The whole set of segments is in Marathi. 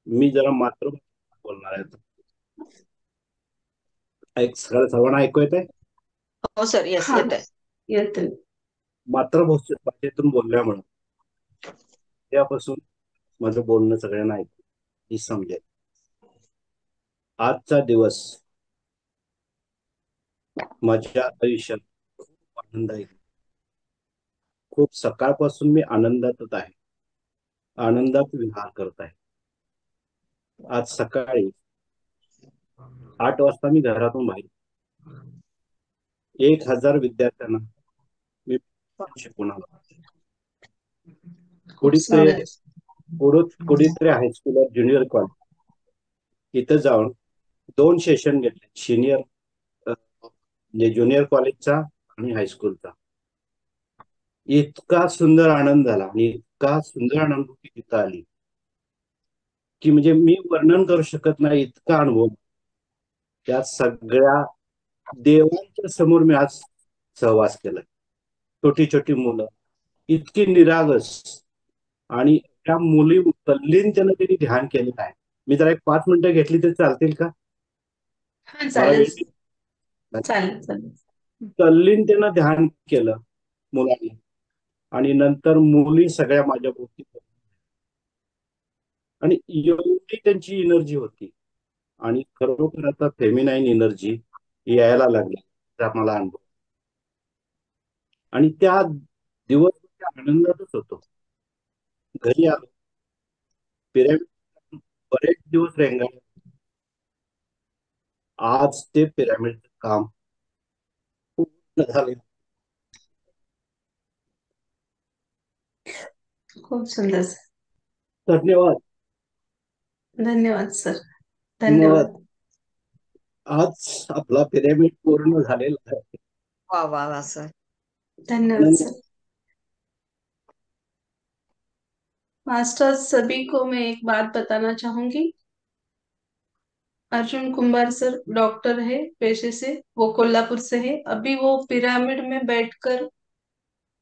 मी जरा मातृभाषेत बोलणार आहे आता. सर्वांना ऐकू येत आहे. हो सर, येस, हा, येत आहे. येते. मातृभाषेतून बोलल्यामुळे त्यापासून माझं बोलणं सगळ्यांना ऐकू समजेल. आजचा दिवस माझ्या आयुष्यात खूप आनंददायी. खूप सकाळपासून मी आनंदातच आहे. आनंदात विहार करत आहे. आज सकाळी 8 वाजता मी घरातून बाहेर 1,000 विद्यार्थ्यांना मी शिकवून आलो. खूप कुडीत्रे सुंदर. कुडीत्रे हायस्कूल और ज्युनियर कॉलेज इथं जाऊन 2 सेशन घेतले. सिनियर म्हणजे ज्युनियर कॉलेजचा आणि हायस्कूलचा. इतका सुंदर आनंद झाला आणि इतका सुंदर अनुभूती तिथं आली की म्हणजे मी वर्णन करू शकत नाही इतका अनुभव. त्या सगळ्या देवांच्या समोर मी आज सहवास केलाय. छोटी छोटी मुलं इतकी निरागस आणि त्या मुली तल्लीनतेनं त्यांनी ध्यान केलेलं आहे. मी जरा एक 5 मिनिटं घेतली तर चालतील का? हा, मला चालेल. वेळ नाही. चालेल चालेल. तल्लीनतेनं ध्यान केलं मुलांनी आणि नंतर मुली सगळ्या माझ्या भोवती आणि एवढी त्यांची एनर्जी होती आणि खरोखर आता फेमिनाईन एनर्जी यायला लागली. त्याचा मला अनुभव आणि त्या दिवसभर आनंदातच होतो. घरी आलो. पिरामिड बरेच दिवस रेंगाळले. आज ते पिरामिडचं काम पूर्ण झाले. खूप सुंदर. धन्यवाद. धन्यवाद सर. मग धन्यवाद. आज आपला पिरामिड पूर्ण झालेला आहे. वा वा वा सर. धन्यवाद आनंद. सर। मास्टर्स, सभी को मैं एक बात बताना चाहूंगी। अर्जुन कुंभार सर डॉक्टर है पेशे से, वो कोल्हापुर से है। अभी वो पिरामिड में बैठकर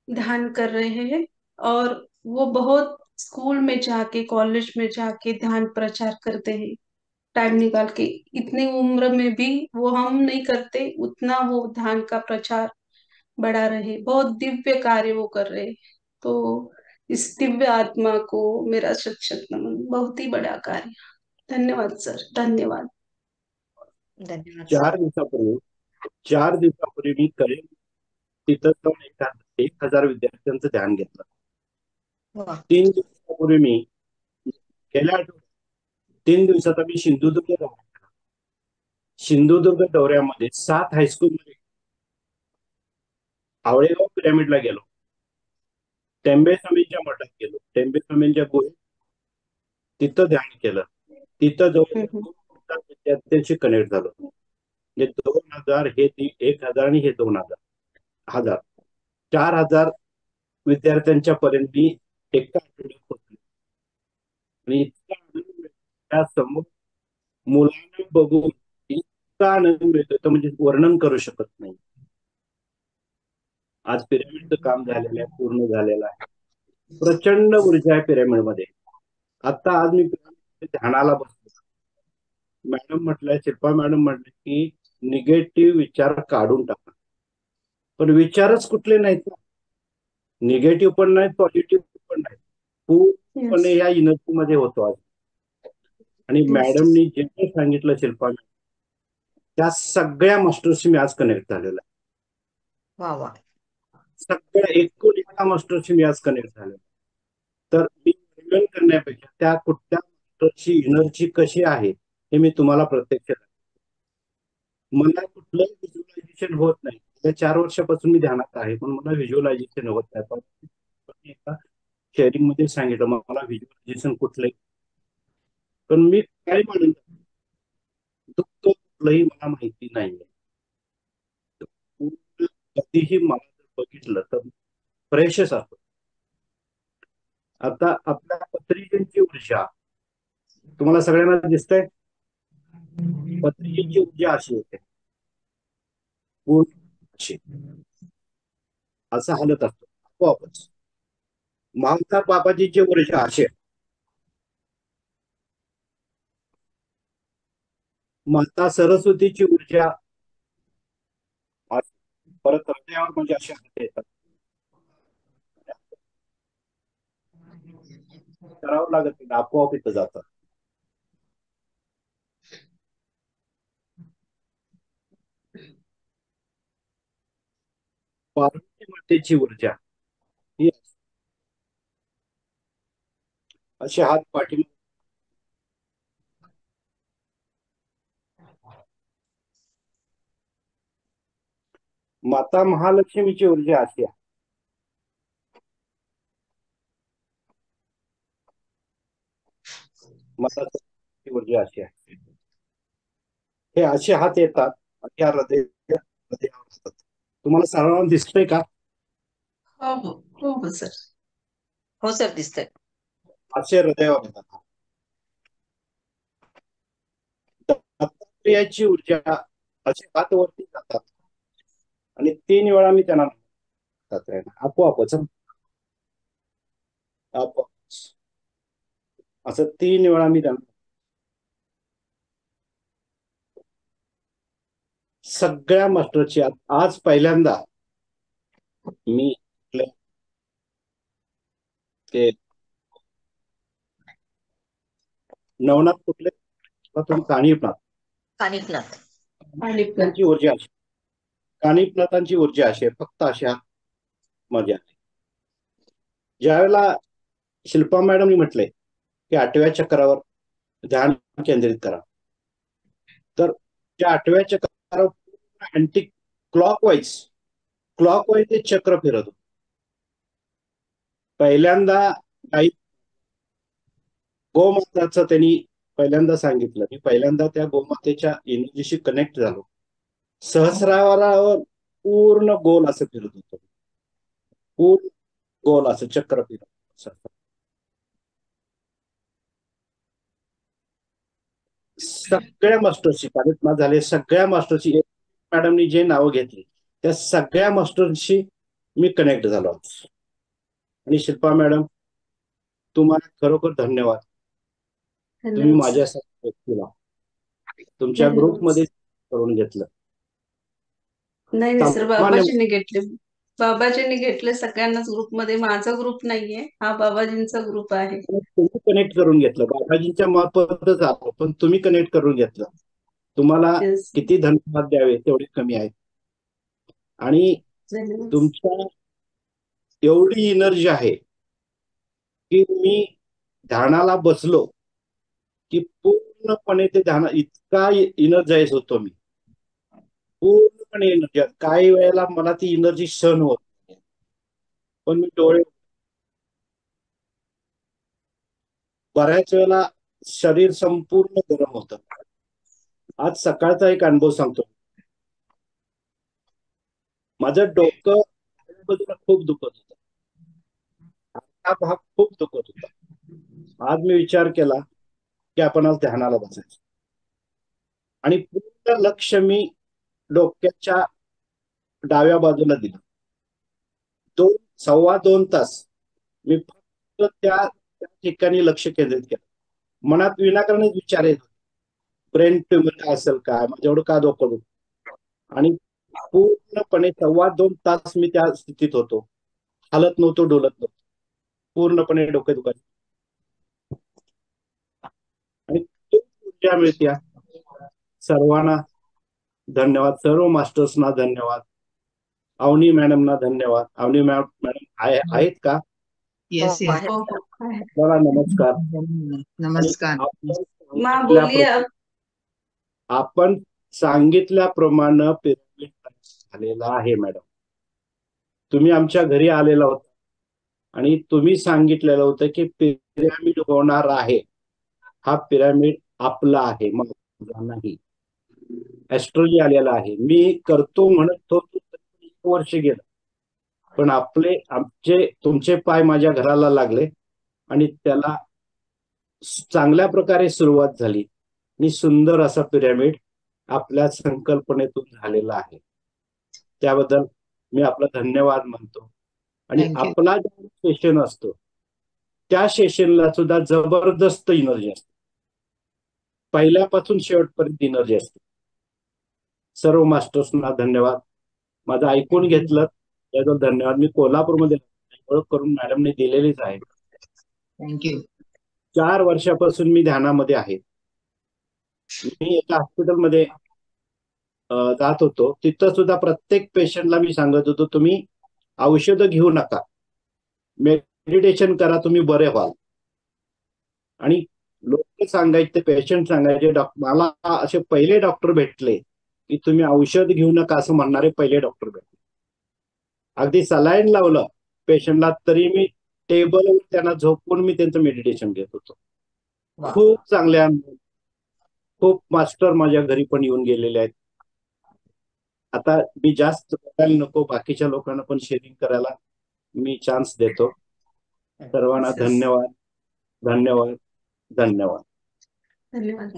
ध्यान कर रहे हैं और वो बहुत स्कूल में जाके, कॉलेज में जाके ध्यान प्रचार करते हैं टाइम निकाल के। इतनी उम्र में भी वो हम नहीं करते उतना, वो ध्यान का प्रचार बढ़ा रहे। बहुत दिव्य कार्य वो कर रहे। तो इस दिव्य आत्मा को मेरा शत शत नमन। बहुत ही बड़ा कार्य। धन्यवाद सर, धन्यवाद। धन्यवाद चार सर. दिवसापूर्वी 4 दिवसापूर्वी मी करेल तिथं जाऊन 1,000 विद्यार्थ्यांचं ध्यान घेतलं. वा. 3 दिवसापूर्वी मी गेल्या आठवड्यात 3 दिवसात आम्ही सिंधुदुर्ग दौऱ्यामध्ये 7 हायस्कूलमध्ये आवळेगाव पिरामिडला गेलो. टेंबे स्वामींच्या मठात गेलो. टेंबे स्वामींच्या गुहेत तिथं ध्यान केलं. तिथं जवळजवळ हम्म, 2,000 विद्यार्थ्यांशी कनेक्ट झालो. म्हणजे 2,000 हे 1,000 आणि हे 2,000 4,000 विद्यार्थ्यांच्या पर्यंत मी एका आठवड्यात पोहोचलो आणि इतका आनंद मिळतो त्या समोर मुलांना बघून. इतका आनंद मिळतो तर म्हणजे वर्णन करू शकत नाही. आज पिरामिडचं काम झालेलं आहे, पूर्ण झालेलं आहे. प्रचंड ऊर्जा आहे पिरामिडमध्ये. आता आज मी ध्यानाला बसलो. मॅडम म्हटलंय, शिल्पा मॅडम म्हटले की निगेटिव्ह विचार काढून टाका. पण विचारच कुठले नाहीत. निगेटिव्ह पण नाहीत, पॉझिटिव्ह पण नाहीत. यस पूर्णपणे या एनर्जी मध्ये होतो आज. आणि यस। मॅडमनी जे जे सांगितलं शिल्पा मॅडम, त्या सगळ्या मास्टर्सशी मी आज कनेक्ट झालेला आहे. वा वा. सगळ्या एकूण एका मास्टरशी मी आज कनेक्ट झालेलो. तर मी वर्णन करण्यापेक्षा त्या कुठल्या मास्टरची एनर्जी कशी आहे हे मी तुम्हाला प्रत्यक्ष. मला कुठलंही व्हिज्युअलायझेशन होत नाही. गेल्या 4 वर्षापासून मी ध्यानात आहे पण मला व्हिज्युअलायझेशन होत नाही. पण एका शेअरिंग मध्ये सांगितलं मला व्हिज्युअलायझेशन कुठलंही. पण मी काय म्हणून दुःख कुठलंही मला माहिती नाहीये. कधीही मला जर बघितलं तर फ्रेशच असतो. आता आपल्या पत्रिकेची ऊर्जा तुम्हाला सगळ्यांना दिसतंय. पत्रिकेची ऊर्जा अशी होते पूर्ण अशी असं हालत असतो आपोआपच. मागता बाबाची ऊर्जा अशी आहे. माता सरस्वतीची ऊर्जा परत हृदयावर म्हणजे अशा येतात. करावं लागत नाही, आपोआप इथं जातात. पार्वती मातेची ऊर्जा ही असे हात पाठी. माता महालक्ष्मीची ऊर्जा अशी आहे. माता सरस्वतीची ऊर्जा अशी आहे. हे असे हात येतात आणि या हृदयावर असतात. तुम्हाला सर्वांना दिसतंय का? हो हो हो हो सर. हो सर, दिसतंय. असे हृदयावर येतात. दत्तात्रेयाची ऊर्जा असे हात वरती जातात आणि 3 वेळा मी त्यांना आपोआपच आपोआप असं 3 वेळा मी त्यांना सगळ्या मास्टरची आज पहिल्यांदा मी ते नवनाथ कुठले तुम्ही कानिफनाथ कानिफनाथ. त्यांची ऊर्जा अशी, कानिफनाथांची ऊर्जा अशी आहे, फक्त अशा मजा. ज्यावेळेला शिल्पा मॅडमनी म्हटलंय की 8व्या चक्रावर ध्यान केंद्रित करा, तर त्या 8व्या चक्रावर अँटी क्लॉकवाईज ते चक्र फिरत होतं. पहिल्यांदा काही गोमाताचं त्यांनी पहिल्यांदा सांगितलं. मी पहिल्यांदा त्या गोमातेच्या एनर्जीशी कनेक्ट झालो. सहस्रारावर पूर्ण गोल असं फिरत होतं, पूर्ण गोल असं चक्र फिरत. सगळ्या मास्टरशी कार्यक्रम झाले, सगळ्या मास्टरशी मॅडमनी जे नावं घेतली त्या सगळ्या मास्टरशी मी कनेक्ट झालो. आणि शिल्पा मॅडम, तुम्हाला खरोखर धन्यवाद. तुम्ही माझ्यासाठी व्यक्तीला तुमच्या ग्रुपमध्ये करून घेतलं. नाही नाही सर, सामान्य बाबाजींनी घेतले सगळ्यांनाच ग्रुपमध्ये. माझा ग्रुप नाहीये, हा बाबाजींचा ग्रुप आहे. तुम्ही कनेक्ट करून घेतलं. बाबाजींच्या मार्फतच आलो, पण तुम्ही कनेक्ट करून घेतलं. तुम्हाला Yes. किती धन्यवाद द्यावे तेवढे कमी आहेत. आणि तुमच्या एवढी एनर्जी आहे की मी ध्यानाला बसलो की पूर्णपणे ते ध्यान इतका एनर्जाइज होतो मी, पूर्णपणे एनर्जी. काही वेळेला मला ती एनर्जी सहन होत नाही, पण मी डोळे बऱ्याच वेळेला शरीर संपूर्ण गरम होतं. आज सकाळचा एक अनुभव सांगतो. माझं डोकं खूप दुखत होतं, हा भाग खूप दुखत होता. आज मी विचार केला की आपण आज ध्यानाला बसायचं आणि पूर्ण लक्ष मी डोक्याच्या डाव्या बाजूला दिलं. 2-2.25 तास मी फक्त त्या ठिकाणी लक्ष केंद्रित केलं. मनात विनाकारणच विचार येत, ब्रेन ट्युमर काय असेल, काय माझं एवढं का डोकं दुखतं. आणि पूर्णपणे 2.25 तास मी त्या स्थितीत होतो. हालत नव्हतो, डोलत नव्हतो, पूर्णपणे डोके दुखायचं. आणि ऊर्जा मिळते. सर्वांना धन्यवाद, सर्व मास्टर्सना धन्यवाद, अवनी मॅडमना धन्यवाद. अवनी मॅडम आहेत का? येस हो येस. हो आहे. बोला नमस्कार. नमस्कार. माँ बोलिए अब. आपण सांगितल्याप्रमाणे पिरामिड झालेला आहे मॅडम. तुम्ही आमच्या घरी आलेला होता आणि तुम्ही सांगितलेलं होतं की पिरामिड होणार आहे. हा पिरामिड आपला आहे, माझा नाही. ऍस्ट्रोलॉजी आलेला आहे. मी करतो म्हणत होतो, 1 वर्ष गेलं, पण तुमचे पाय माझ्या घराला लागले आणि त्याला चांगल्या प्रकारे सुरुवात झाली आणि सुंदर असा पिरामिड आपल्या संकल्पनेतून झालेला आहे. त्याबद्दल मी आपला धन्यवाद मानतो. आणि आपला जो सेशन असतो त्या सेशनला सुद्धा जबरदस्त एनर्जी असते. पहिल्यापासून शेवटपर्यंत एनर्जी असते. सर्व मास्टर्सना धन्यवाद. माझं ऐकून घेतलं त्याबद्दल धन्यवाद. मी कोल्हापूरमध्ये ओळख करून मॅडमने दिलेलीच आहे. थँक्यू. 4 वर्षापासून मी ध्यानामध्ये आहे. मी एका हॉस्पिटलमध्ये जात होतो. तिथं सुद्धा प्रत्येक पेशंटला मी सांगत होतो, तुम्ही औषधं घेऊ नका, मेडिटेशन करा, तुम्ही बरे व्हाल. आणि लोक सांगायचे, पेशंट सांगायचे, मला असे पहिले डॉक्टर भेटले की तुम्ही औषध घेऊ नका असं म्हणणारे पहिले डॉक्टर भेटले. अगदी सलाईन लावलं पेशंटला तरी मी टेबलवर त्यांना झोपून मी त्यांचं मेडिटेशन घेत होतो. खूप चांगल्या, खूप मास्टर माझ्या घरी पण येऊन गेलेले आहेत. आता मी जास्त बोलायला नको, बाकीच्या लोकांना पण शेअरिंग करायला मी चान्स देतो. सर्वांना धन्यवाद, धन्यवाद, धन्यवाद. धन्यवाद.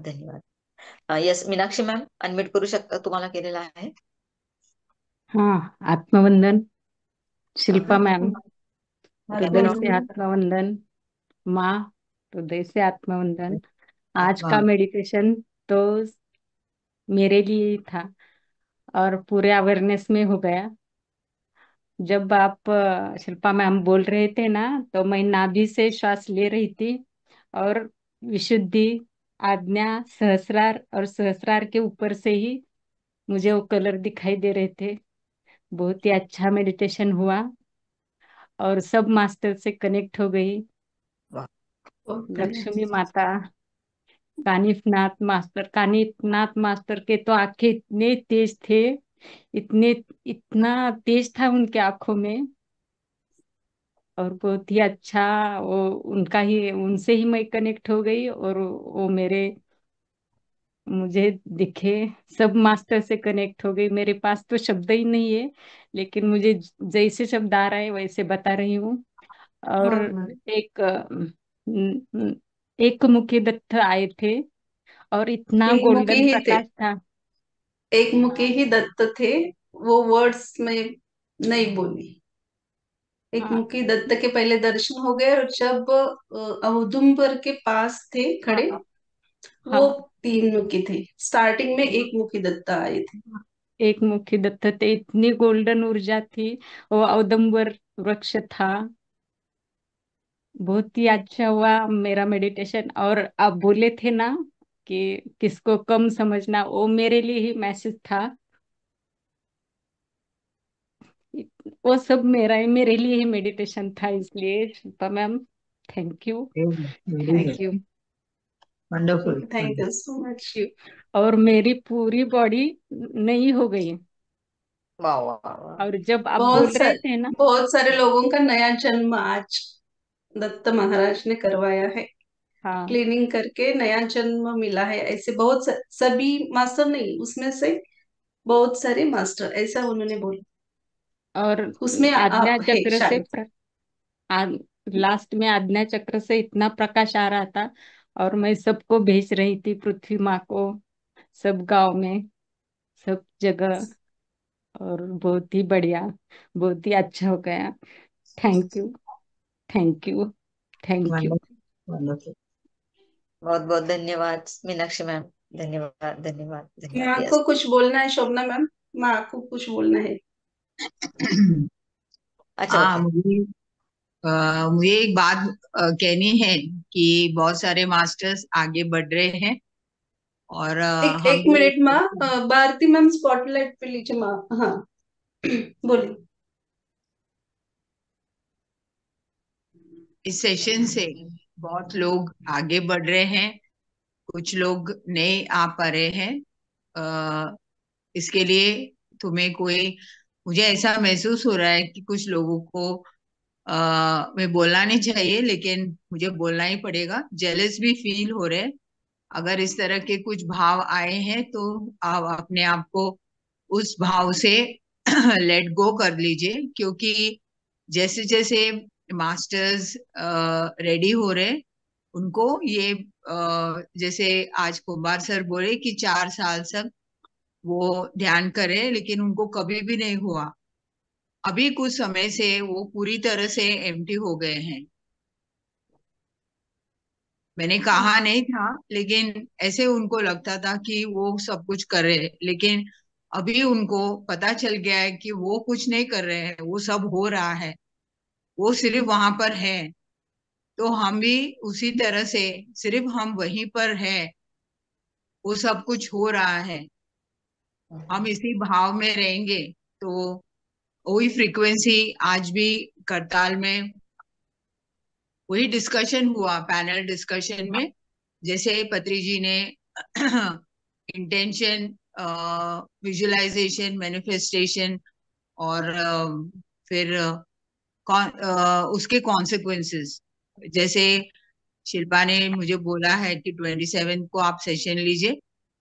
धन्यवाद. यस, मीनाक्षी मॅम अनम्यूट करू शकता, तुम्हाला केलेला आहे. हाँ, आत्मवंदन शिल्पा मैम, हृदय से आत्मवंदन माँ, हृदय से आत्मवंदन। आज का मेडिटेशन तो मेरे लिए ही था और पूरे अवेयरनेस में हो गया। जब आप शिल्पा मैम बोल रहे थे ना, तो मैं नाभि से श्वास ले रही थी और विशुद्धि, आज्ञा, सहस्रार और सहस्रार के ऊपर से ही मुझे वो कलर दिखाई दे रहे थे। बहुत ही अच्छा मेडिटेशन हुआ और सब मास्टर से कनेक्ट हो गई। लक्ष्मी माता, कानिफनाथ मास्टर के तो आंखें इतने तेज थे, इतना तेज था उनके आंखों में, और बहुत ही अच्छा वो उनसे ही मैं कनेक्ट हो गई और वो मुझे दिखे। सब मास्टर से कनेक्ट हो गई। मेरे पास तो शब्द ही नहीं है, लेकिन मुझे जैसे शब्द आ रहा है वैसे बता रही हूँ। और एक एक मुखी दत्त आए थे और इतना एक मुखी गोल्डन ही थे, प्रकाश था। एक मुखी ही दत्त थे, वो वर्ड्स में नहीं बोली। एक हाँ, मुखी दत्त के पहले दर्शन हो गए, और जब औदुंबर के पास थे खड़े, वो हाँ, 3 मुखी थे। स्टार्टिंग में एक मुखी दत्त आए थे। एक मुखी दत्त थे, इतनी गोल्डन ऊर्जा थी, वो औदुंबर वृक्ष था। बहुत ही अच्छा हुआ मेरा मेडिटेशन। और आप बोले थे ना कि किसको कम समझना, वो मेरे लिए ही मैसेज था। वो सब मेरे लिए ही मेडिटेशन था। इसलिए Shilpa ma'am, thank you, thank you, wonderful. Thank you so much. You. और मेरी पूरी बॉडी नई हो गई। वाह वाह वाह। और जब आप बोल रहे थे ना, बहुत सारे लोगों का नया जन्म आज दत्त महाराज ने करवाया है। हाँ, क्लीनिंग करके नया जन्म मिला है। ऐसे बहुत सभी मास्टर नहीं, उसमें से बहुत सारे मास्टर, ऐसा उन्होंने बोला। और उसमें आज्ञा आप है चक्र से शायद। लास्ट में आज्ञा चक्र से इतना प्रकाश आ रहा था, और मैं सबको भेज रही थी, पृथ्वी माँ को, सब गांव में, सब जगह। और बहुत ही बढ़िया, बहुत ही अच्छा हो गया। Thank you, thank you, thank you. Wonderful. बहुत बहुत धन्यवाद मीनाक्षी मैम। धन्यवाद धन्यवाद माँ धन्यवाद। को कुछ बोलना है शोभना मैम? माँ को कुछ बोलना है? अच्छा, हाँ, ओके। मुझे एक बात कहनी है कि बहुत सारे मास्टर्स आगे बढ़ रहे हैं और हम एक मिनट माँ, भारती मैम स्पॉटलाइट पे लीजिए माँ। हाँ बोलिए। इस सेशन से बहुत लोग आगे बढ़ रहे हैं, कुछ लोग नहीं आ पा रहे हैं। इसके लिए तुम्हें कोई, मुझे ऐसा महसूस हो रहा है कि कुछ लोगों को मैं बोलना नहीं चाहिए, लेकिन मुझे बोलना ही पड़ेगा। जेलस भी फील हो रहे हैं। अगर इस तरह के कुछ भाव आए हैं तो आप अपने आप को उस भाव से लेट गो कर लीजिए, क्योंकि जैसे जैसे मास्टर्स रेडी हो रहे, उनको ये जैसे आज कुमार सर बोले कि 4 साल तक वो ध्यान करे, लेकिन उनको कभी भी नहीं हुआ। अभी कुछ समय से वो पूरी तरह से एम्प्टी हो गए हैं। मैंने कहा नहीं था, लेकिन ऐसे उनको लगता था कि वो सब कुछ कर रहे हैं, लेकिन अभी उनको पता चल गया है कि वो कुछ नहीं कर रहे हैं, वो सब हो रहा है, वो सिर्फ वहां पर है। तो हम भी उसी तरह से सिर्फ हम वहीं पर है, वो सब कुछ हो रहा है, हम इसी भाव में रहेंगे। तो वही फ्रीक्वेंसी आज भी करताल में वही डिस्कशन हुआ, पैनल डिस्कशन में, जैसे पत्री जी ने इंटेंशन, विजुअलाइजेशन, मैनिफेस्टेशन और फिर उसके कॉन्सिक्वेंसेस, जैसे शिल्पा ने मुझे बोला है कि 27 को आप सेशन लीजिए,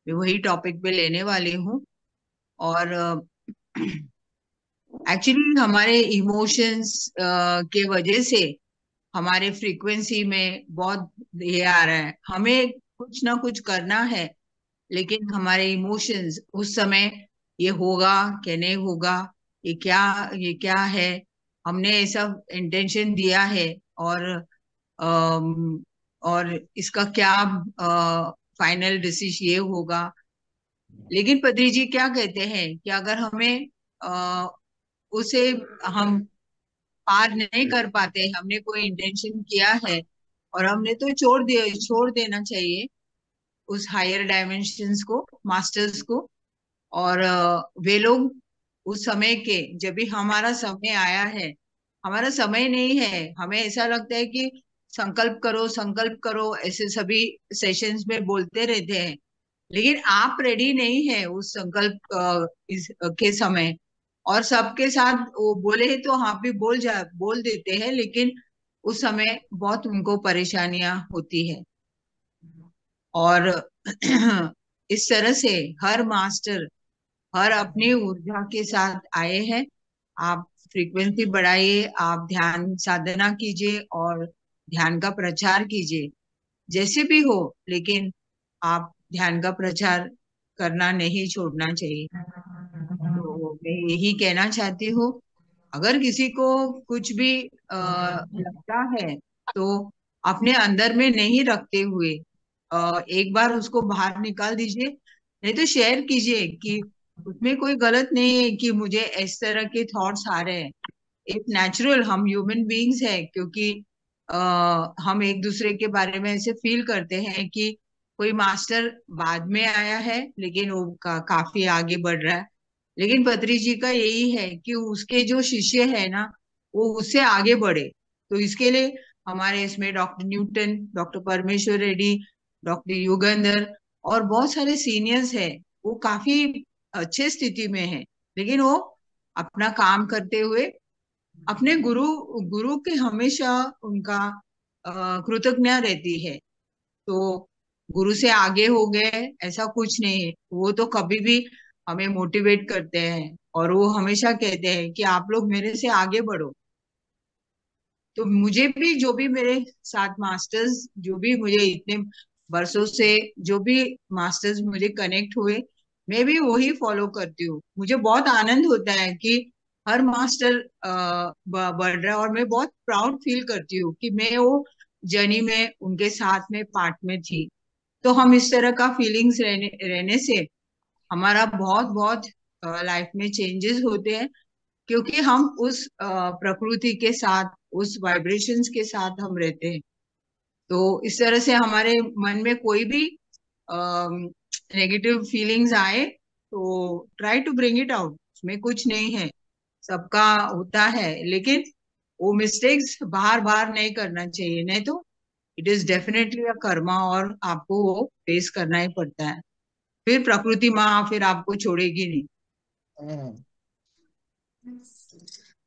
मैं वही टॉपिक पे लेने वाली हूँ। और एक्चुअली हमारे इमोशंस के वजह से हमारे फ्रीक्वेंसी में बहुत ये आ रहा है, हमें कुछ ना कुछ करना है, लेकिन हमारे इमोशंस उस समय ये होगा कि नहीं होगा, ये क्या है, हमने ऐसा इंटेंशन दिया है, अम, और इसका क्या फाइनल डिसीजन ये होगा। लेकिन पत्री जी क्या कहते हैं कि अगर हमें उसे हम पार नहीं कर पाते, हमने कोई इंटेंशन किया है और हमने तो छोड़ देना चाहिए उस हायर डायमेंशंस को, मास्टर्स को। और वे लोग उस समय के, जब भी हमारा समय आया है, हमारा समय नहीं है, हमें ऐसा लगता है कि संकल्प करो, ऐसे सभी सेशंस में बोलते रहते हैं, लेकिन आप रेडी नहीं है उस संकल्प के समय। और सबके साथ वो बोले तो आप भी बोल देते हैं, लेकिन उस समय बहुत उनको परेशानियां होती है। और इस तरह से हर मास्टर हर अपनी ऊर्जा के साथ आए हैं। आप फ्रीक्वेंसी बढ़ाइए, आप ध्यान साधना कीजिए और ध्यान का प्रचार कीजिए, जैसे भी हो, लेकिन आप ध्यान का प्रचार करना नहीं छोड़ना चाहिए। तो मैं यही कहना चाहती हूँ, अगर किसी को कुछ भी लगता है तो अपने अंदर में नहीं रखते हुए एक बार उसको बाहर निकाल दीजिए, नहीं तो शेयर कीजिए कि उसमें कोई गलत नहीं है कि मुझे इस तरह के थॉट्स आ रहे हैं। एक नेचुरल, हम ह्यूमन बीइंग्स है, क्योंकि हम एक दूसरे के बारे में ऐसे फील करते हैं कि कोई मास्टर बाद में आया है लेकिन वो काफी आगे बढ़ रहा है। लेकिन पत्री जी का यही है कि उसके जो शिष्य है ना, वो उससे आगे बढ़े। तो इसके लिए हमारे इसमें डॉक्टर न्यूटन, डॉक्टर परमेश्वर रेड्डी, डॉक्टर युगंधर और बहुत सारे सीनियर्स हैं, वो काफी अच्छे स्थिति में है, लेकिन वो अपना काम करते हुए अपने गुरु गुरु के हमेशा उनका कृतज्ञ रहती है। तो गुरु से आगे हो गए ऐसा कुछ नहीं है, वो तो कभी भी हमें मोटिवेट करते हैं और वो हमेशा कहते हैं कि आप लोग मेरे से आगे बढ़ो। तो मुझे भी, जो भी मेरे साथ मास्टर्स, जो भी मुझे इतने वर्षों से जो भी मास्टर्स मुझे कनेक्ट हुए, मैं भी वही फॉलो करती हूँ। मुझे बहुत आनंद होता है कि हर मास्टर बढ़ रहा है, और मैं बहुत प्राउड फील करती हूँ कि मैं वो जर्नी में उनके साथ में पार्ट में थी। तो हम इस तरह का फीलिंग्स रहने से हमारा बहुत बहुत लाइफ में चेंजेस होते हैं, क्योंकि हम उस प्रकृति के साथ, उस वाइब्रेशंस के साथ हम रहते हैं। तो इस तरह से हमारे मन में कोई भी नेगेटिव फीलिंग्स आए तो try to bring it out, उसमें कुछ नहीं है, सबका होता है, लेकिन वो मिस्टेक्स बार बार नहीं करना चाहिए, नहीं तो इट इज डेफिनेटली अ कर्मा, और आपको वो फेस करना ही पड़ता है। फिर प्रकृति माँ फिर आपको छोड़ेगी नहीं। हम्म,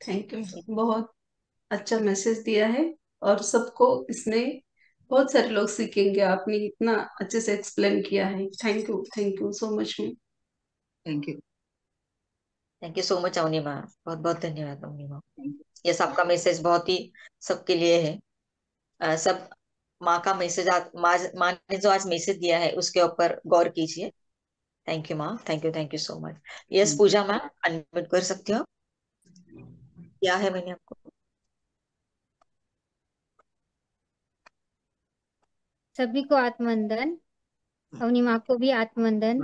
थैंक यू, बहुत अच्छा मैसेज दिया है और सबको इसमें बहुत सारे लोग सीखेंगे। आपने इतना अच्छे से एक्सप्लेन किया है। Thank you so much ma'am. Thank you. Thank you so much Avani माँ, बहुत बहुत धन्यवाद अवनी माँ। Thank you. यस, आपका मैसेज बहुत ही सबके लिए है। सब माँ का मैसेज, माँ ने जो आज मैसेज दिया है उसके ऊपर गौर कीजिए। थैंक यू माँ, thank you so much. Yes Pooja ma'am, unmute कर सकते हो? क्या है मैंने आपको? सभी को आत्मवंदन। अवनी माँ को भी आत्मवंदन।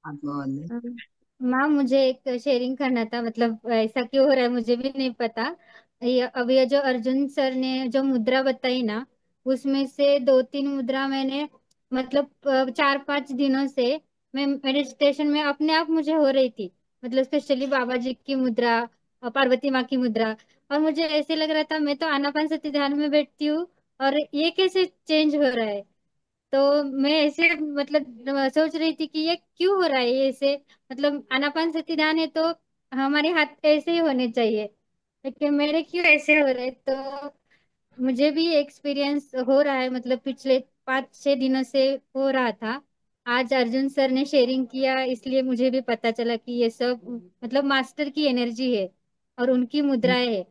आत्मवंदन। माँ, मुझे एक शेयरिंग करना था, मतलब ऐसा क्यों हो रहा है मुझे भी नहीं पता। अब ये जो अर्जुन सर ने जो मुद्रा बताई ना, उसमें से 2-3 मुद्रा मैंने, मतलब 4-5 दिनों से मैं मेडिटेशन में अपने आप मुझे हो रही थी। मतलब स्पेशली बाबा जी की मुद्रा और पार्वती माँ की मुद्रा। और मुझे ऐसे लग रहा था, मैं तो आनापानसती ध्यान में बैठती हूँ और ये कैसे चेंज हो रहा है। तो मैं ऐसे मतलब सोच रही थी कि ये क्यों हो रहा है ये ऐसे। मतलब आनापानसती ध्यान है तो हमारे हाथ ऐसे ही होने चाहिए, लेकिन मेरे क्यों ऐसे हो रहे हैं। तो मुझे भी एक्सपीरियंस हो रहा है, मतलब पिछले 5-6 दिनों से हो रहा था। आज अर्जुन सर ने शेयरिंग किया, इसलिए मुझे भी पता चला कि ये सब मतलब मास्टर की एनर्जी है और उनकी मुद्राएं है।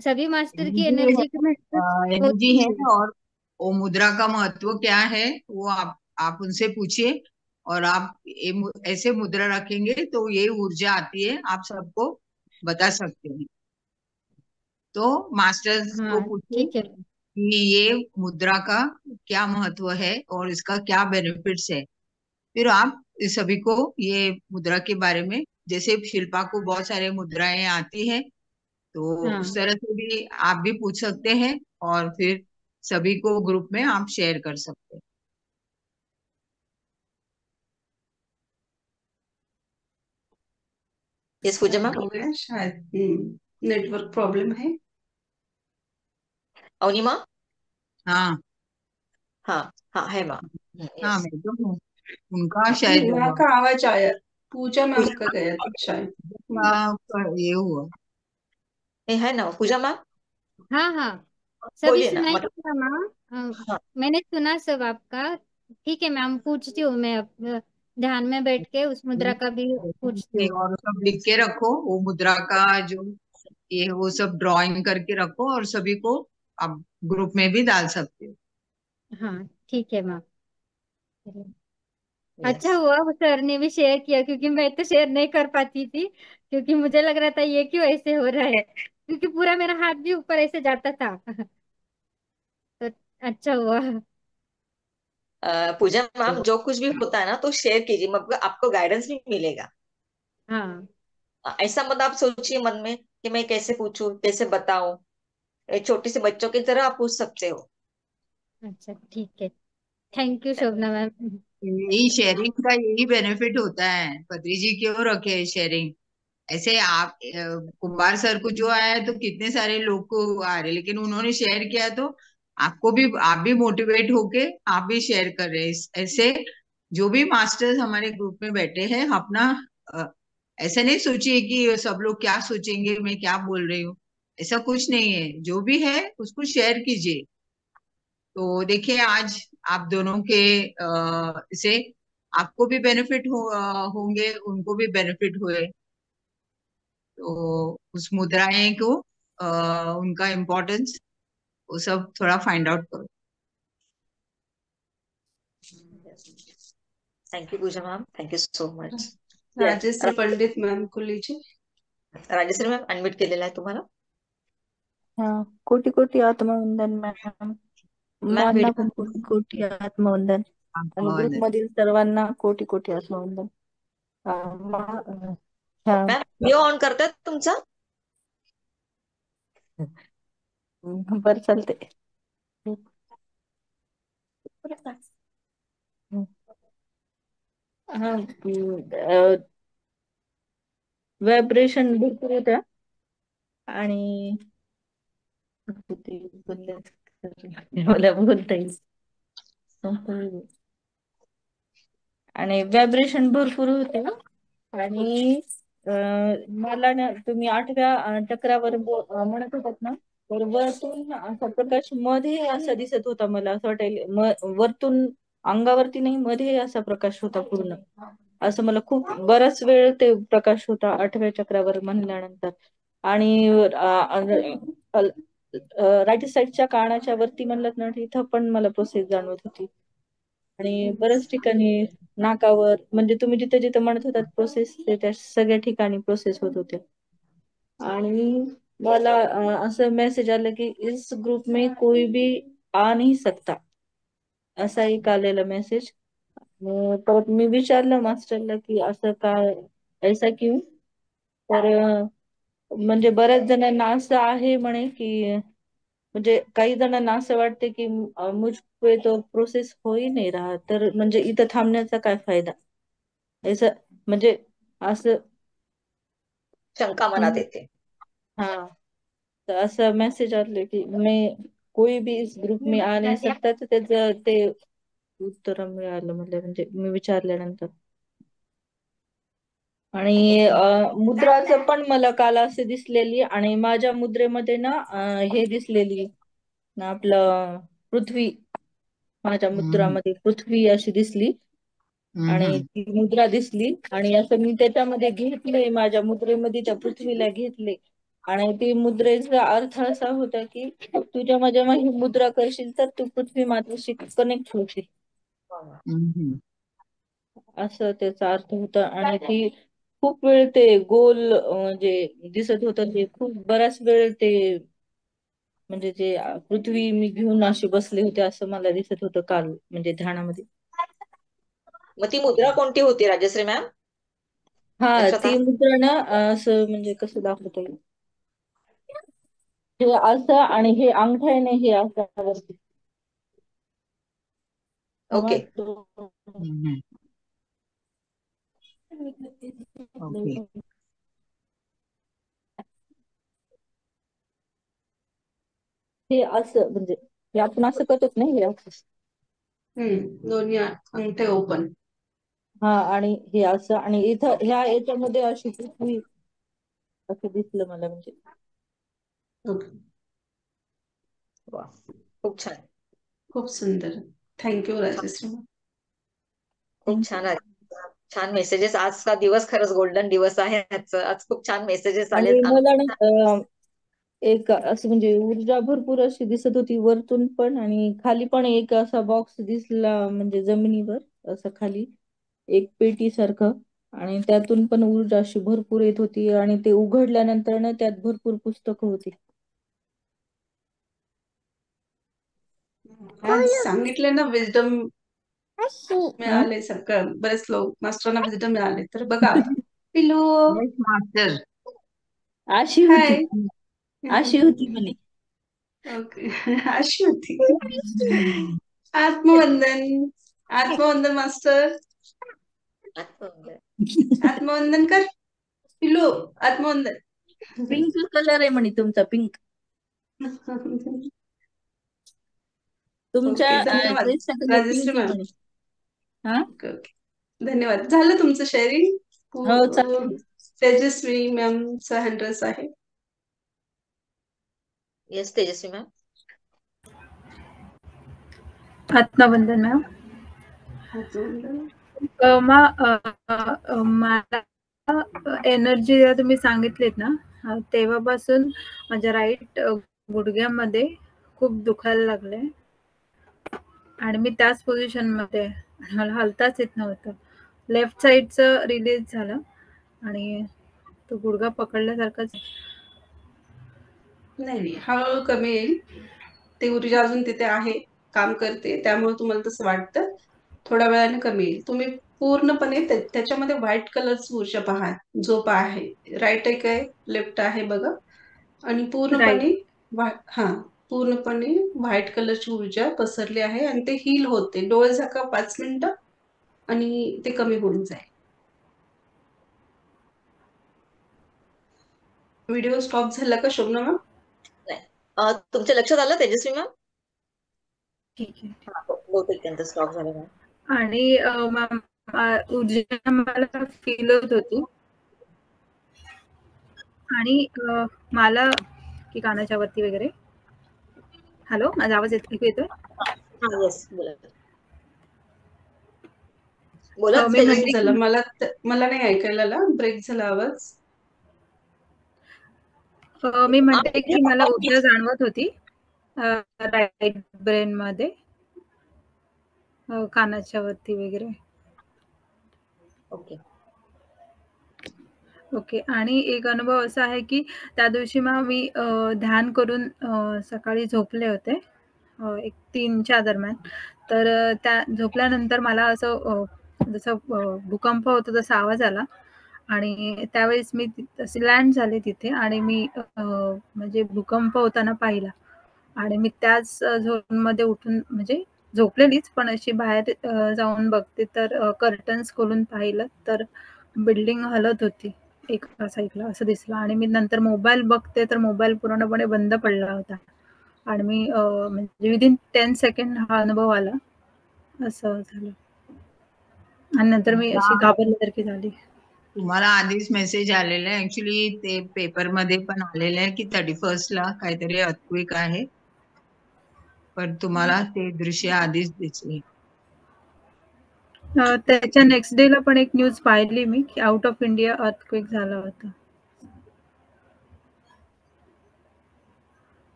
सभी मास्टर की एनर्जी एनर्जी को महसूस है, एनर्जी होती है। है। और वो मुद्रा का महत्व क्या है वो आप उनसे पूछिए। और आप ऐसे मुद्रा रखेंगे तो ये ऊर्जा आती है, आप सबको बता सकते हैं। तो मास्टर्स को हाँ, पूछिए ठीक है। कि ये मुद्रा का क्या महत्व है और इसका क्या बेनिफिट्स है। फिर आप इस सभी को ये मुद्रा के बारे में, जैसे शिल्पा को बहुत सारे मुद्राएं आती है, तो उस हाँ, तरह से भी आप भी पूछ सकते हैं। और फिर सभी को ग्रुप में आप शेयर कर सकते हैं। Yes Pooja ma'am. हो गया शायद, नेटवर्क प्रॉब्लम है। अवनी माँ। हाँ हाँ हाँ है माँ। हाँ, यस। मैं तो हूँ। उनका शायद माँ का आवाज आया, पूजा मैम का पूजा गया था शायद। ये हुआ। है ना पूजा मैम। हाँ, हाँ, सभी बोलिए ना सुनाई मतलब। दिया माँ। हाँ। मैंने सुना सब आपका। ठीक है मैम, पूछती हूँ मैं अब ध्यान में बैठ के उस मुद्रा का भी पूछती हूँ। और सब लिख के रखो, वो मुद्रा का जो ये वो सब ड्राइंग करके रखो और सभी को आप ग्रुप में भी डाल सकते हो। हाँ, ठीक है मैम। यस। अच्छा हुआ वो सर ने भी शेयर किया, क्योंकि मैं तो शेयर नहीं कर पाती थी, क्योंकि मुझे लग रहा था ये क्यों ऐसे हो रहा है, क्योंकि पूरा मेरा हाथ भी ऊपर ऐसे जाता था। तो अच्छा हुआ। पूजा मैम, जो कुछ भी होता है ना तो शेयर कीजिए, मतलब आपको गाइडेंस भी मिलेगा। हाँ, ऐसा मत आप सोचिए मन में कि मैं कैसे पूछूं कैसे बताऊं। छोटे से बच्चों की तरह आप पूछ सकते हो। अच्छा, ठीक है। Thank you Shobhana ma'am. यही शेयरिंग का यही बेनिफिट होता है। पत्री जी क्यों रखे शेयरिंग? ऐसे आप कुमार सर को जो आया है तो कितने सारे लोग को आ रहे, लेकिन उन्होंने शेयर किया तो आपको भी, आप भी मोटिवेट होके आप भी शेयर कर रहे हैं। ऐसे जो भी मास्टर्स हमारे ग्रुप में बैठे हैं अपना अ, ऐसा नहीं सोचिए कि सब लोग क्या सोचेंगे, मैं क्या बोल रही हूँ। ऐसा कुछ नहीं है, जो भी है उसको शेयर कीजिए। तो देखिए आज आप दोनों के से आपको भी बेनिफिट होंगे, उनको भी बेनिफिट हुए। तो उस मुद्राएं को उनका इम्पोर्टेंस वो सब थोड़ा फाइंड आउट करो। Thank you Pooja ma'am, thank you so much. Yes. Rajshri Pandit ma'am को लीजिए। राजेश्वरी मैम अनम्यूट केलेला आहे तुम्हाला। हाँ, कोटि कोटि आत्मवंदन मॅम. मॅम मांना व्हिडिओ। पण कोटि कोटि आत्मवंदन. आणि ग्रुप और मधील सर्वांना कोटि कोटि आत्मवंदन. हा, मॅम व्हिडिओ ऑन करतात तुमचा। बरं चालते. हा, व्हायब्रेशन भरपूर होत्या आणि ते मला बोलता येईल. आणि व्हायब्रेशन भरपूर होते आणि मला ना तुम्ही 8व्या चक्रावर म्हणत होतात ना, तर वरतून असा प्रकाश मध्ये असा दिसत होता. मला असं वाटेल वरतून अंगावरती नाही, मध्ये असा प्रकाश होता पूर्ण. असं मला खूप बराच वेळ ते प्रकाश होता 8व्या चक्रावर म्हणल्यानंतर. आणि राईट साईडच्या कानाच्या वरती म्हणलं ना, तिथं पण मला प्रोसेस जाणवत होती. आणि बऱ्याच ठिकाणी नाकावर, म्हणजे तुम्ही जिथे जिथे म्हणत होतात प्रोसेस, ते त्या सगळ्या ठिकाणी प्रोसेस होत होते. आणि मला असं मेसेज आलं की इस ग्रुप में कोई भी आ नहीं सकता. असा एक आलेला मेसेज. परत मी विचारलं मास्टरला की असं काय, ऐसा क्यों? तर म्हणजे बऱ्याच जणांना असं आहे म्हणे की, म्हणजे काही जणांना असं वाटते की मुझ पे तो प्रोसेस हो ही नाही रहा, तर म्हणजे इथं थांबण्याचा काय फायदा, ऐसा म्हणजे असं शंका मनात येते. हाँ, तो ऐसा मैसेज आले की मैं कोई भी इस ग्रुप में आ नहीं सकता, तर त्याचं ते उत्तर मिळालं म्हणजे मी विचारल्यानंतर. आणि मुद्राचं पण मला काल असे दिसलेली, आणि माझ्या मुद्रेमध्ये ना हे दिसलेली ना, आपलं पृथ्वी, माझ्या मुद्रामध्ये पृथ्वी अशी दिसली आणि ती मुद्रा दिसली, आणि असं मी त्याच्यामध्ये घेतलंय, माझ्या मुद्रेमध्ये त्या पृथ्वीला घेतले, आणि ती मुद्रेचा अर्थ असा होता की तुझ्या माझ्या ही मुद्रा करशील तर तू पृथ्वी मातेशी कनेक्ट होशील, असं त्याचा अर्थ होता. आणि ती खूप वेळ ते गोल म्हणजे दिसत होतं, ते खूप बराच वेळ ते म्हणजे जे पृथ्वी मी घेऊन अशी बसले होते असं मला दिसत होतं काल, म्हणजे ध्यानामध्ये. मग ती मुद्रा कोणती होती राजश्री मॅम? हा, लक्षात ती आलं? मुद्रा ना असं म्हणजे कसं दाखवता येईल, हे असं आणि हे अंगठा आहे ना, हे असं वरती. ओके. ओके. हे असं म्हणजे हे आपण असं करतोच नाही, हे असं. दोन्ही अंगठे ओपन. हा, आणि हे असं, आणि इथं ह्या याच्यामध्ये अशी पृथ्वी असं दिसलं मला म्हणजे. ओके. वा, खूप छान. खूप सुंदर. थँक्यू राजश्री. खूप छान आहे. छान मेसेजेस. आजचा दिवस खरंच गोल्डन दिवस आहे. आज खूप छान मेसेजेस आणि आलेत. मला ना एक असं म्हणजे ऊर्जा भरपूर अशी दिसत होती वरतून पण, आणि खाली पण एक असा बॉक्स दिसला म्हणजे जमिनीवर असं खाली एक पेटी सारखं, आणि त्यातून पण ऊर्जा अशी भरपूर येत होती, आणि ते उघडल्यानंतर ना त्यात भरपूर पुस्तकं होती. आज सांगितले ना, विजडम मिळाले सगळं, बरेच लोक मास्टरांना विजडम मिळाले. तर बघा आता, पिलू मास्टर अशी हाय. होती, अशी होती म्हणे. ओके. अशी होती. आत्मवंदन. आत्मवंदन मास्टर. आत्मवंदन कर पिलू. आत्मवंदन. पिंक कलर आहे म्हणे तुमचा, पिंक. तुमच्या ओके, धन्यवाद ड्रेसचा कलर राजश्री पिंक आहे मॅम. म्हणे. हा, ओके ओके, धन्यवाद. झालं तुमचं शेअरिंग. हो चालेल. तेजस्वी मॅमचा हँड रेस आहे. येस तेजस्वी मॅम. आत्मवंदन मॅम. मला एनर्जी तुम्ही सांगितलीत ना, तेव्हापासून माझ्या राईट गुडघ्यामध्ये खूप दुखायला लागले, आणि मी त्याच पोझिशन मध्ये, मला हलताच येत नव्हतं. लेफ्ट साईडचं रिलीज झालं आणि तो गुडघा पकडल्यासारखाच. नाही, हळूहळू कमी येईल. ती ऊर्जा अजून तिथे आहे, काम करते, त्यामुळे तुम्हाला तसं वाटतं. थोड्या वेळाने कमी येईल. तुम्ही पूर्णपणे त्याच्यामध्ये व्हाईट कलरची ऊर्जा पहा, जो आहे राईट एक आहे, लेफ्ट आहे बघा, आणि राईट. पूर्णपणे व्हाईट कलरची ऊर्जा पसरली आहे, आणि ते हील होते. डोळे झाका 5 मिनिटं आणि ते कमी होऊन जाईल. व्हिडिओ स्टॉप झाला का शोभना मॅम? नाही, तुमच्या लक्षात आलं तेजस्वी मॅम? ठीक आहे. बहुतेक त्यांचं स्टॉप झालं मॅम. आणि मॅम ऊर्जा मला फील होत होती, आणि मला की कानाच्या वरती वगैरे. हॅलो, माझा आवाज येतोय? हा, येस, बोला बोला मी ब्रेक म्हणते झाला, की मला नाही ऐकायला आला, ब्रेक झाला आवाज. मी म्हणते की मला ऊर्जा जाणवत होती राईट ब्रेन मध्ये, कानाच्या वरती वगैरे. ओके. ओके. आणि एक अनुभव असा आहे की त्या दिवशी मग मी ध्यान करून सकाळी झोपले होते, 1-3च्या दरम्यान. तर त्या झोपल्यानंतर मला असं जसं भूकंप होतो तसा आवाज आला आणि त्यावेळेस मी असे लँड झाले तिथे आणि मी म्हणजे भूकंप होताना पाहिला आणि मी त्याच झोनमध्ये उठून म्हणजे झोपलेलीच पण अशी बाहेर जाऊन बघते तर कर्टन्स खोलून पाहिलं तर बिल्डिंग हलत होती एका साईडला असं दिसलं आणि मी नंतर मोबाईल बघते तर मोबाईल पूर्णपणे बंद पडला होता आणि मी म्हणजे विदिन 10 सेकंड हा अनुभव आला असं झालं आणि नंतर मी अशी घाबरल्यासारखी झाली. तुम्हाला आधीच मेसेज आलेला आहे, ऍक्च्युली ते पेपर मध्ये पण आलेलं आहे की 31 ला काहीतरी अर्थक्वेक आहे, पण तुम्हाला ते दृश्य आधीच दिसले. त्याच्या नेक्स्ट डे ला पण एक न्यूज पाहिली मी की आउट ऑफ इंडिया अर्थक्वेक झाला होता.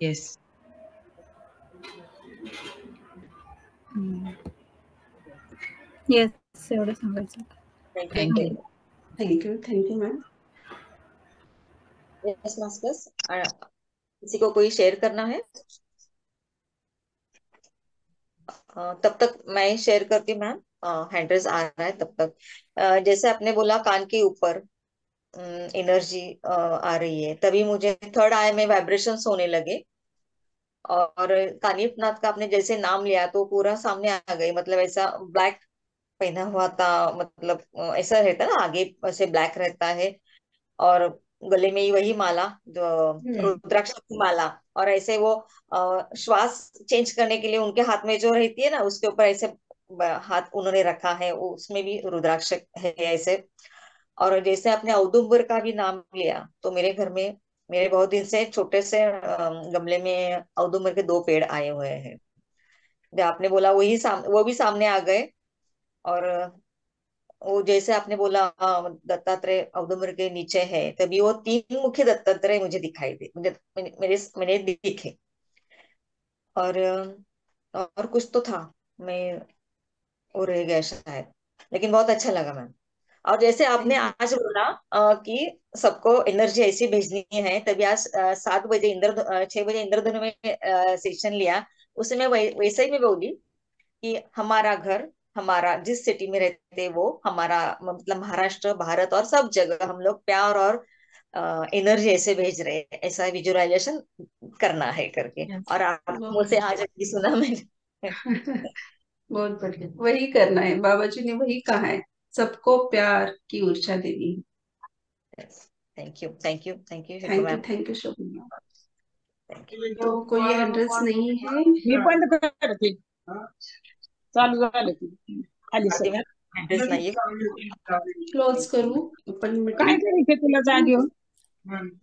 येस. येस, एवढं सांगायचं. Thank you. Thank you ma'am. Yes masters, किसी को कोई शेयर करना है? तब तक मैं शेयर करती हूँ मैम. हैंड रेज आ रहा है तब तक. जैसे आपने बोला कान के ऊपर एनर्जी आ रही है, तभी मुझे थर्ड आई में वाइब्रेशंस होने लगे और कानिफ नाथ का आपने जैसे नाम लिया तो पूरा सामने आ गई. मतलब ऐसा ब्लैक पहना हुआ था, मतलब ऐसा रहता है ना, आगे ऐसे ब्लैक रहता है और गले में ही वही माला जो रुद्राक्ष की माला, और ऐसे वो श्वास चेंज करने के लिए उनके हाथ में जो रहती है ना, उसके ऊपर ऐसे हाथ उन्होंने रखा है, उसमें भी रुद्राक्ष है ऐसे. और जैसे आपने औदुंबर का भी नाम लिया तो मेरे घर में मेरे बहुत दिन से छोटे से गमले में औदुंबर के 2 पेड़ आए हुए हैं. जब आपने बोला वो भी सामने आ गए. और वो जैसे आपने बोला दत्तात्रेय औदुंबर के नीचे है, तभी वो 3 मुख्य दत्तात्रेय मुझे दिखाई दे, मुझे मैंने दिखे. और कुछ तो था, मैं वो रह गया शायद, लेकिन बहुत अच्छा लगा मैम. और जैसे आपने आज बोला कि सबको एनर्जी ऐसी भेजनी है, तभी आज 7 बजे 6 बजे इंद्रधनु में सेशन लिया, उसमें वैसे ही मैं बोली कि हमारा घर, हमारा जिस सिटी में रहते हैं वो हमारा, मतलब महाराष्ट्र, भारत और सब जगह हम लोग प्यार और एनर्जी ऐसे भेज रहे हैं, ऐसा विजुअलाइजेशन करना है करके. और आप मुझसे आज अभी सुना मैंने. बहुत बढ़िया, वही करना है. बाबा जी ने वही कहा है, सबको प्यार की ऊर्जा देनी है. Thank you thank you thank you thank you Shobha ma'am. Thank you. तो कोई हंड्रेड्स नहीं है. मी बंद करते, चालू झालं की खाली आरती सर. मैम एड्रेस नहीं है. क्लोज करू अपन काय मीटिंग. करायचं तुला जागेवर?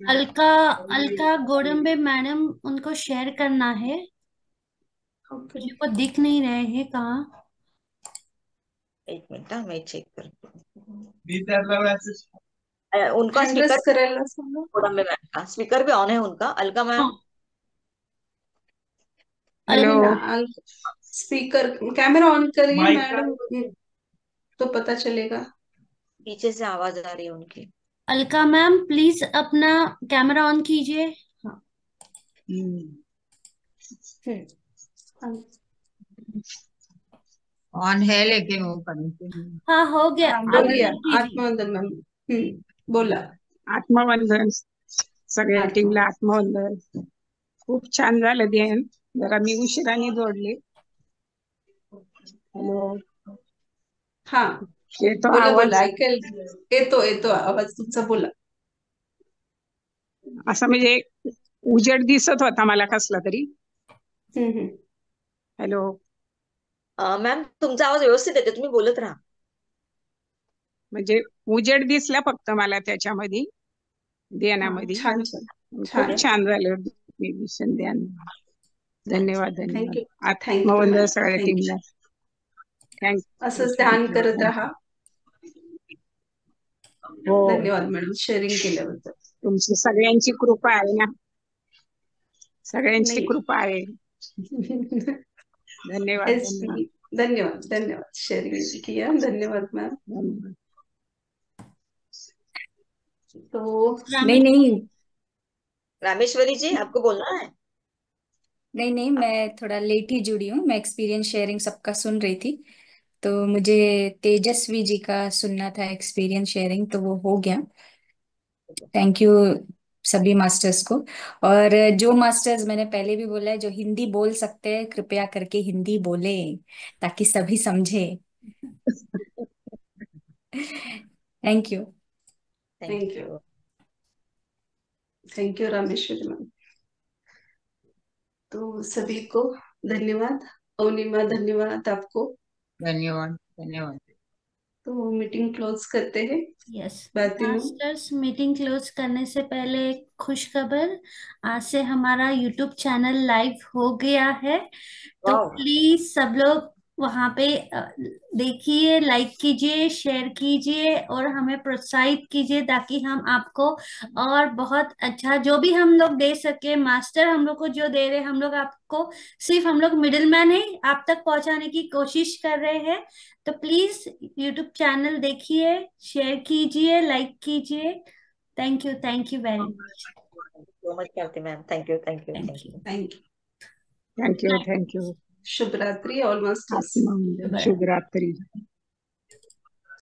अलका अलका गोडंबे मैडम, उनको शेयर करना है. मुझे वो दिख नहीं रहे हैं कहाँ. एक मिनट मैं चेक करती हूँ. हॅलो. उनका हंड्रेड्स स्पीकर करायला सांगा. थोड़ा में मैम का स्पीकर भी ऑन है उनका. अलका मैम अरे ना, स्पीकर कैमरा ऑन करिए मैडम, तो पता चलेगा. पीछे से आवाज आ रही है उनकी. Alka ma'am please Apna camera on कीजिए. ऑन है लेकिन वो कंटिन्यू. हाँ हो गया. बोलिए आप कीजिए. आत्मवंदन मैम. बोला. आत्मवंदन सगळ्या आत्मवंदन. टीमला आत्मवंदन. खूप छान झालं ध्यान. जरा मी उशिराने जोडले. हॅलो. हा येतो बोला आवाज? बोला, ऐकायला येतो आवाज तुमचा, बोला. असं म्हणजे उजेड दिसत होता मला कसला तरी. हॅलो. मॅम तुमचा आवाज व्यवस्थित येते, तुम्ही बोलत राहा. म्हणजे उजेड दिसला फक्त मला त्याच्यामध्ये ध्यानामध्ये. छान खूप छान झालं मेडिटेशन ध्यान. धन्यवाद थँक्यू. आत्मवंदन सगळ्या टीमला. थँक्यू. असंच ध्यान करत राहा. हो, धन्यवाद मॅडम शेअरिंग केल्याबद्दल. तुमची सगळ्यांची कृपा आहे ना, सगळ्यांची नाही. कृपा आहे. धन्यवाद. धन्यवाद शेयरिंग किया. धन्यवाद मैम. धन्यवाद. तो नहीं रामेश्वरी जी आपको बोलना है. नहीं नहीं, मैं थोड़ा लेट ही जुड़ी हूँ। मैं एक्सपीरियंस शेयरिंग सबका सुन रही थी, तो मुझे तेजस्वी जी का सुनना था एक्सपीरियंस शेयरिंग, तो वो हो गया। थैंक यू सभी मास्टर्स को। और जो मास्टर्स, मैंने पहले भी बोला है, जो हिंदी बोल सकते हैं कृपया करके हिंदी बोले, ताकि सभी समझे। Thank you. Thank thank you. You. Thank you Rameshwari ma'am. तो सभी को धन्यवाद। अवनिमा धन्यवाद आपको। धन्यवाद धन्यवाद। तो मीटिंग क्लोज करते हैं। Yes Bharati ma'am. Masters, meeting close करने से पहले एक खुश खबर, आज से हमारा यूट्यूब चैनल लाइव हो गया है। तो वाह, प्लीज सब लोग वहां पे देखिए, लाइक कीजिए, शेयर कीजिए और हमें प्रोत्साहित कीजिए, ताकि हम आपको और बहुत अच्छा जो भी हम लोग दे सके। मास्टर हम लोग को जो दे रहे हैं, हम लोग आपको सिर्फ, हम लोग मिडिल मैन है, आप तक पहुंचाने की कोशिश कर रहे हैं। तो प्लीज यूट्यूब चैनल देखिए, शेयर कीजिए, लाइक कीजिए। Thank you very much. So much Bharati ma'am, thank you thank you thank thank you. You. Thank you. Thank you thank you. शुभ रात्रि ऑल मास्टर्स। आत्मा मंगल, शुभ रात्रि।